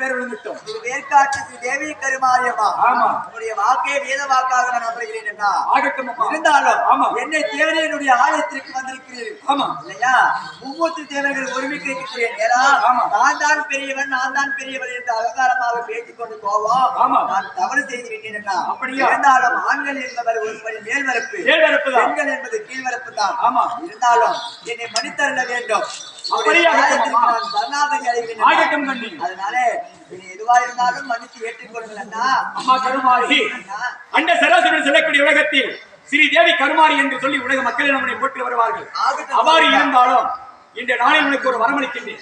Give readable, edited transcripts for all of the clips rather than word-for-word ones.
பேர் விழுந்துட்டோம். இது வேர்க்காட்டு ஸ்ரீ தேவி கருமாரியம்மா. ஆமா. உங்களுடைய வாக்கே வேத வாக்காக நான் நம்புகிறேன் அண்ணா. ஆகட்டும் அம்மா. இருந்தாலும் ஆமா. என்னை தேடி என்னுடைய ஆலயத்திற்கு வந்திருக்கிறீர்கள். ஆமா இல்லையா? மும்மூர்த்தி தேவர்கள் ஒருமிக்க இருக்கிறேன். ஆமா. நான் தான் பெரியவன், நான் தான் பெரியவன் என்று அலங்காரமாக பேசிக் கொண்டு போவோம். ஆமா. நான் தவறு செய்து விட்டேன் அண்ணா. அப்படியா? இருந்தாலும் ஆண்கள் என்பவர் ஒருபடி மேல்வரப்பு, பெண்கள் என்பது கீழ்வரப்பு தான். ஆமா. இருந்தாலும் என்னை மன்னித்தருள வேண்டும். அப்படியா? நான் சரணாகதி அடைகிறேன். ஆகட்டும் கண்ணி. அதனால இனி எதுவா இருந்தாலும் மன்னித்து ஏற்றுக்கொள்ளுங்கள் அண்ணா. அம்மா கருமாரி, அண்ட சராசரி சொல்லக்கூடிய உலகத்தில் ஸ்ரீ தேவி கருமாரி என்று சொல்லி உலக மக்கள் நம்மை போற்றி வருவார்கள். அவ்வாறு இருந்தாலும் இந்த நாளில் உனக்கு ஒரு வரமளிக்கின்றேன்.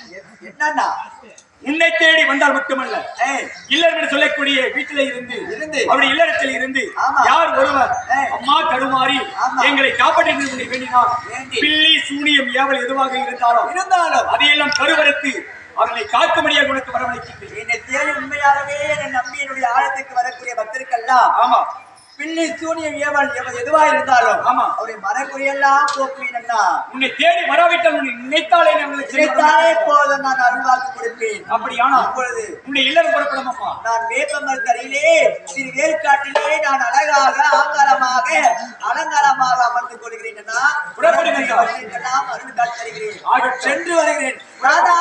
என்னன்னா, உன்னை தேடி வந்தால் மட்டுமல்ல, இல்லறம் என்று சொல்லக்கூடிய வீட்டில இருந்து அவருடைய இல்லறத்தில் இருந்து யார் ஒருவர் அம்மா கருமாரி எங்களை காப்பாற்றி வேண்டினார், பில்லி சூனியம் ஏவல் எதுவாக இருந்தாலும் அதையெல்லாம் கருவறுத்து அவர்களை காக்கும்படியாக உனக்கு வரவழைக்கின்றேன். என்னை தேடி உண்மையாகவே என்னை நம்பி என்னுடைய ஆழத்துக்கு வரக்கூடிய பக்தருக்கெல்லாம் ஆமா பில்லி சூனியம் ஏவல் எதுவா இருந்தாலும் ஆமா அவருடைய மனக்குறையெல்லாம் போக்குவீன். உன்னை தேடி வராவிட்டால் உன்னை நினைத்தாலே போதும், நான் அருள்வாக்கு கொடுப்பேன். அப்படியானா அப்பொழுது உன்னை இல்லறம் புறப்படும் அம்மா. நான் வேப்பமரத்தடியிலே திரு வேல்காட்டிலே நான் அழகாக அலங்காரமாக அமர்ந்து கொள்கிறேன். அருள் காட்டி தருகிறேன். ராதா